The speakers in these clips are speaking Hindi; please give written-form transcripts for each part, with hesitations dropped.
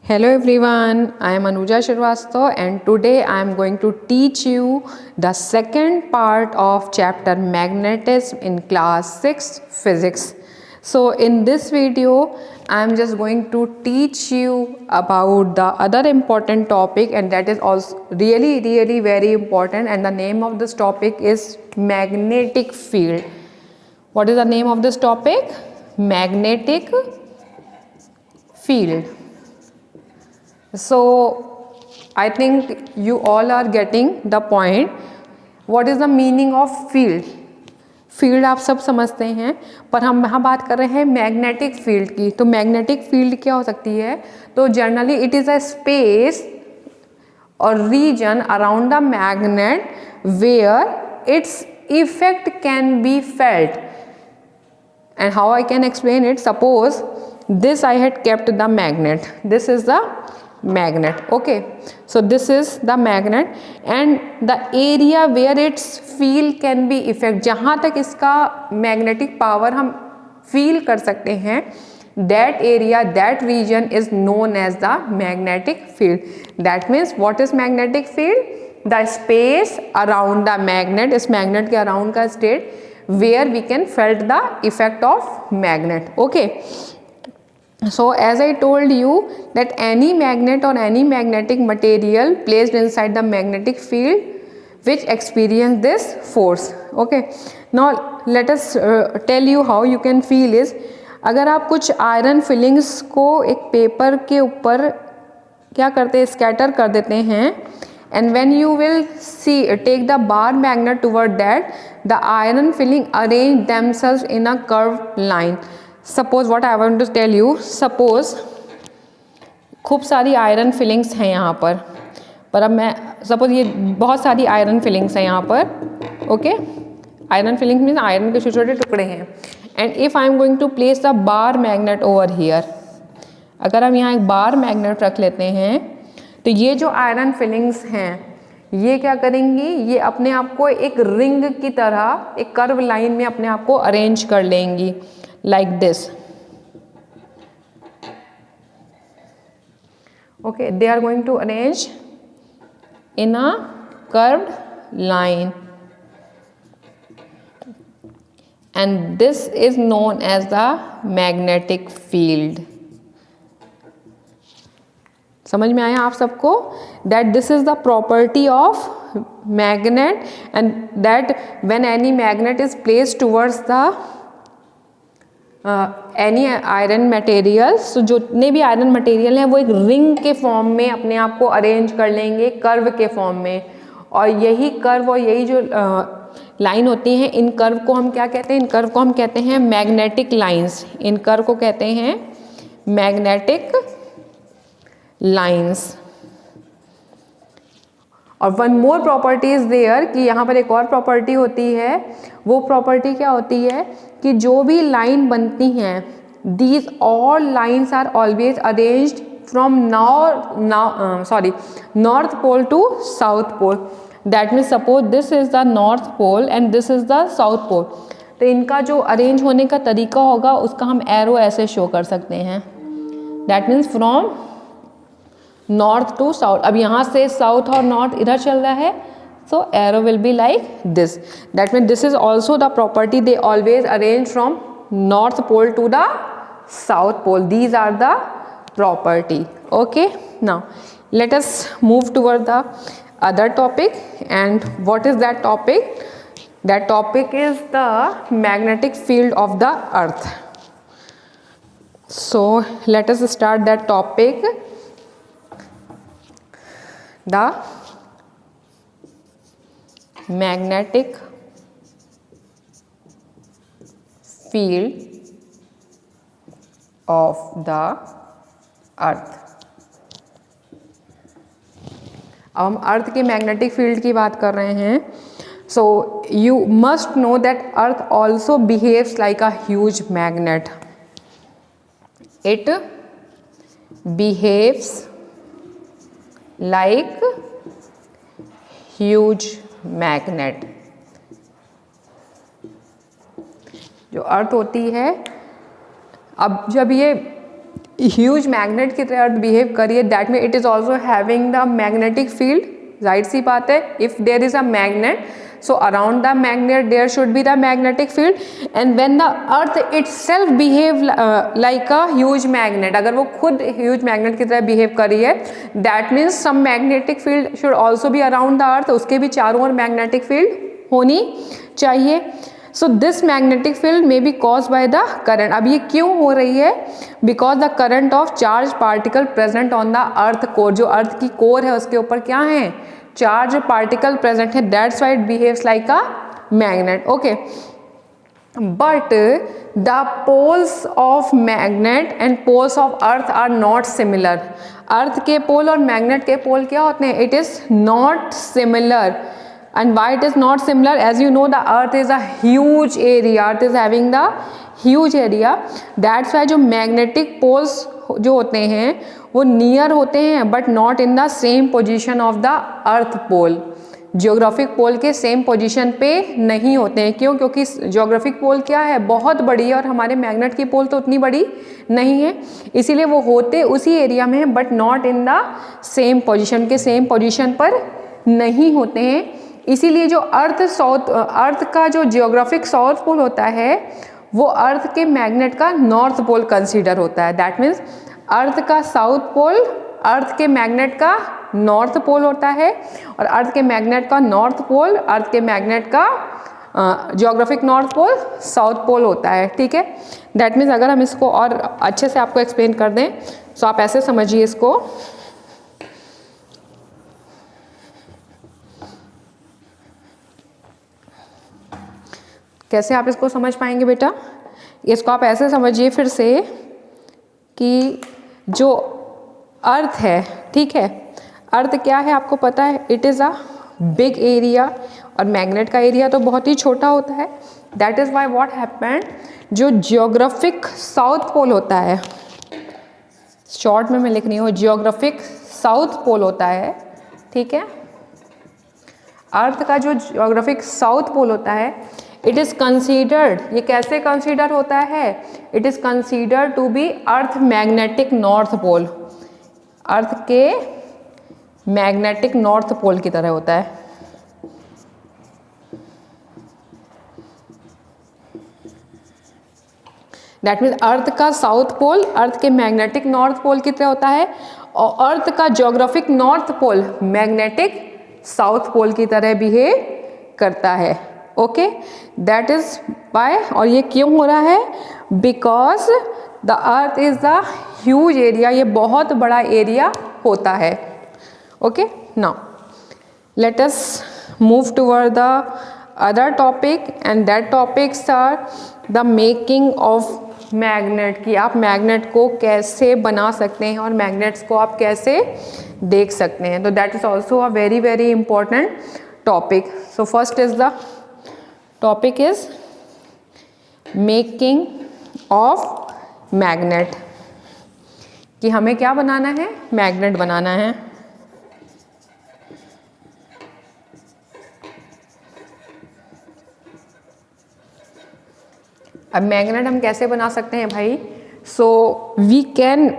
Hello everyone, I am Anuja Shrivastava and today I am going to teach you the second part of chapter magnetism in class 6 physics. So in this video I am just going to teach you about the other important topic, and that is also really very important, and the name of this topic is magnetic field. What is the name of this topic? Magnetic field. So I think you all are getting the point. What is the meaning of field? Field आप सब समझते हैं, पर हम यहाँ बात कर रहे हैं मैग्नेटिक फील्ड की. तो मैग्नेटिक फील्ड क्या हो सकती है? तो generally it is a space और region around the magnet where its effect can be felt. And how I can explain it? Suppose this I had kept the magnet. This is the magnet. Okay, so this is the magnet and the area where its field can be effect, जहाँ तक इसका magnetic power हम feel कर सकते हैं, that area, that region is known as the magnetic field. That means what is magnetic field? The space around the magnet, इस magnet के around का state where we can felt the effect of magnet. Okay, so as I told you that any magnet or any magnetic material placed inside the magnetic field which experience this force. Okay, now let us tell you how you can feel is, अगर आप कुछ आयरन फिलिंग्स को एक पेपर के ऊपर क्या करते हैं, स्कैटर कर देते हैं, and when you will see take the bar magnet toward that, the iron filling arrange themselves in a curved line. Suppose what I want to tell you, suppose खूब सारी आयरन फिलिंग्स हैं यहाँ पर अब मैं सपोज ये बहुत सारी आयरन फिलिंग्स हैं यहाँ पर. Okay, iron fillings means iron के छोटे छोटे टुकड़े हैं. And if I am going to place the bar magnet over here, अगर हम यहाँ एक बार मैग्नेट रख लेते हैं तो ये जो आयरन फिलिंग्स हैं ये क्या करेंगी, ये अपने आप को एक रिंग की तरह एक कर्व लाइन में अपने आप को अरेंज कर लेंगी like this. Okay, they are going to arrange in a curved line and this is known as the magnetic field. समझ में आया आप सबको? That this is the property of magnet and that when any magnet is placed towards the any iron material, so जितने भी आयरन मटेरियल हैं वो एक रिंग के फॉर्म में अपने आप को अरेंज कर लेंगे, कर्व के फॉर्म में. और यही कर्व और यही जो लाइन होती हैं, इन कर्व को हम क्या कहते हैं? इन कर्व को हम कहते हैं मैग्नेटिक लाइंस. इन कर्व को कहते हैं मैग्नेटिक लाइंस. और one more property is there, कि यहाँ पर एक और प्रॉपर्टी होती है. वो प्रॉपर्टी क्या होती है कि जो भी लाइन बनती हैं, these all lines are always arranged from north pole to south pole. That means suppose this is the north pole and this is the south pole. तो इनका जो अरेंज होने का तरीका होगा उसका हम एरो ऐसे शो कर सकते हैं. That means from north to south. अब यहाँ से साउथ और नॉर्थ इधर चल रहा है, so arrow will be like this. That means this is also the property, they always arrange from north pole to the south pole. These are the property. Okay, now let us move toward the other topic. And what is that topic? That topic is the magnetic field of the earth. So let us start that topic. The magnetic field of the earth. अब हम अर्थ के मैग्नेटिक फील्ड की बात कर रहे हैं. So you must know that earth also behaves like a huge magnet. It behaves like huge magnet. जो अर्थ होती है, अब जब ये ह्यूज मैग्नेट की तरह अर्थ बिहेव करिए, that mean it is also having the magnetic field. जाहिर सी बात है, if there is a magnet, so around the magnet there should be the magnetic field, and when the earth itself behave like a huge magnet, अगर वो खुद huge magnet की तरह behave कर रही है, that means some magnetic field should also be around the earth, उसके भी चारों ओर magnetic field होनी चाहिए. So this magnetic field may be caused by the current. अब ये क्यों हो रही है? Because the current of charged particle present on the earth core, जो अर्थ की कोर है उसके ऊपर क्या है? चार्ज पार्टिकल प्रेजेंट है, that's why it behaves like a magnet. Okay, but the poles of magnet and poles of earth are not similar. Earth के पोल और मैग्नेट के पोल क्या होते हैं? It is not similar. And why it is not similar? As you know, the earth is a huge area, earth is having the huge area, that's why जो magnetic poles जो होते हैं वो नियर होते हैं, but not in the same position of the earth pole. Geographic pole के सेम पोजीशन पे नहीं होते हैं. क्यों? क्योंकि जियोग्राफिक पोल क्या है? बहुत बड़ी है, और हमारे मैग्नेट की पोल तो उतनी बड़ी नहीं है, इसीलिए वो होते उसी एरिया में हैं but not in the same position, के सेम पोजीशन पर नहीं होते हैं. इसीलिए जो अर्थ का जो जियोग्राफिक साउथ पोल होता है वो अर्थ के मैग्नेट का नॉर्थ पोल कंसीडर होता है. दैट मीन्स अर्थ का साउथ पोल अर्थ के मैग्नेट का नॉर्थ पोल होता है, और अर्थ के मैग्नेट का नॉर्थ पोल अर्थ के मैग्नेट का geographic north pole south pole होता है. ठीक है, दैट मीन्स अगर हम इसको और अच्छे से आपको एक्सप्लेन कर दें तो आप ऐसे समझिए इसको. कैसे आप इसको समझ पाएंगे बेटा? इसको आप ऐसे समझिए फिर से कि जो अर्थ है, ठीक है, अर्थ क्या है आपको पता है? It is a big area, और मैग्नेट का एरिया तो बहुत ही छोटा होता है. That is why what happened, जो जियोग्राफिक साउथ पोल होता है, शॉर्ट में मैं लिख रही हूँ, जियोग्राफिक साउथ पोल होता है, ठीक है, अर्थ का जो जियोग्राफिक साउथ पोल होता है, इट इज़ कंसीडर्ड, ये कैसे कंसीडर होता है? It is considered to be earth magnetic north pole, earth के मैग्नेटिक नॉर्थ पोल की तरह होता है. दैट मीन्स अर्थ का साउथ पोल अर्थ के मैग्नेटिक नॉर्थ पोल की तरह होता है, और अर्थ का geographic north pole magnetic south pole की तरह बिहेव करता है. Okay, that is why. और ये क्यों हो रहा है? Because the earth is the huge area, ये बहुत बड़ा एरिया होता है. Okay, now let us move toward the other topic, and that topics are the making of magnet, कि आप मैग्नेट को कैसे बना सकते हैं और मैग्नेट्स को आप कैसे देख सकते हैं. तो that is also a very very important topic. So first is the topic is making of magnet, कि हमें क्या बनाना है? मैग्नेट बनाना है. अब मैग्नेट हम कैसे बना सकते हैं भाई? So we can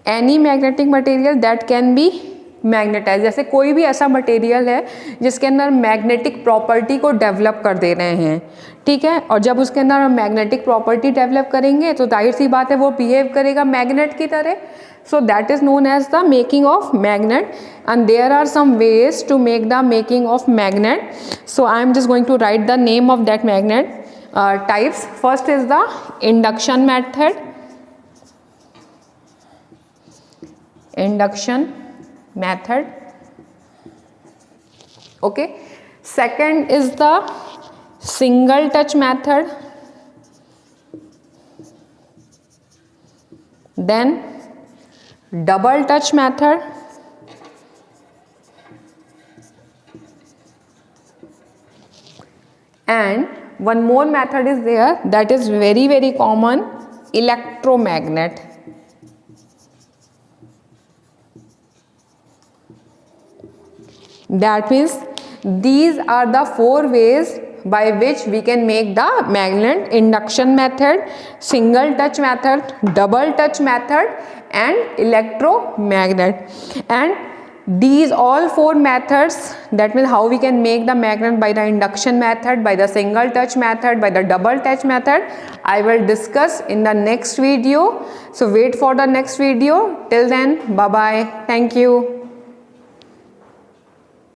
any magnetic material that can be magnetize. जैसे कोई भी ऐसा मटेरियल है जिसके अंदर मैग्नेटिक प्रॉपर्टी को डेवलप कर दे रहे हैं, ठीक है, और जब उसके अंदर हम मैग्नेटिक प्रॉपर्टी डेवलप करेंगे तो जाहिर सी बात है वो बिहेव करेगा मैग्नेट की तरह. So that is known as the making of magnet, and there are some ways to make the making of magnet. So I am just going to write the name of that magnet types. First is the induction method. Induction method. Okay. Second is the single touch method. Then double touch method. And one more method is there that is very very common, electromagnet. That means these are the four ways by which we can make the magnet: induction method, single touch method, double touch method and electromagnet. And these all four methods, that means how we can make the magnet by the induction method, by the single touch method, by the double touch method, I will discuss in the next video. So wait for the next video. Till then, bye bye. Thank you.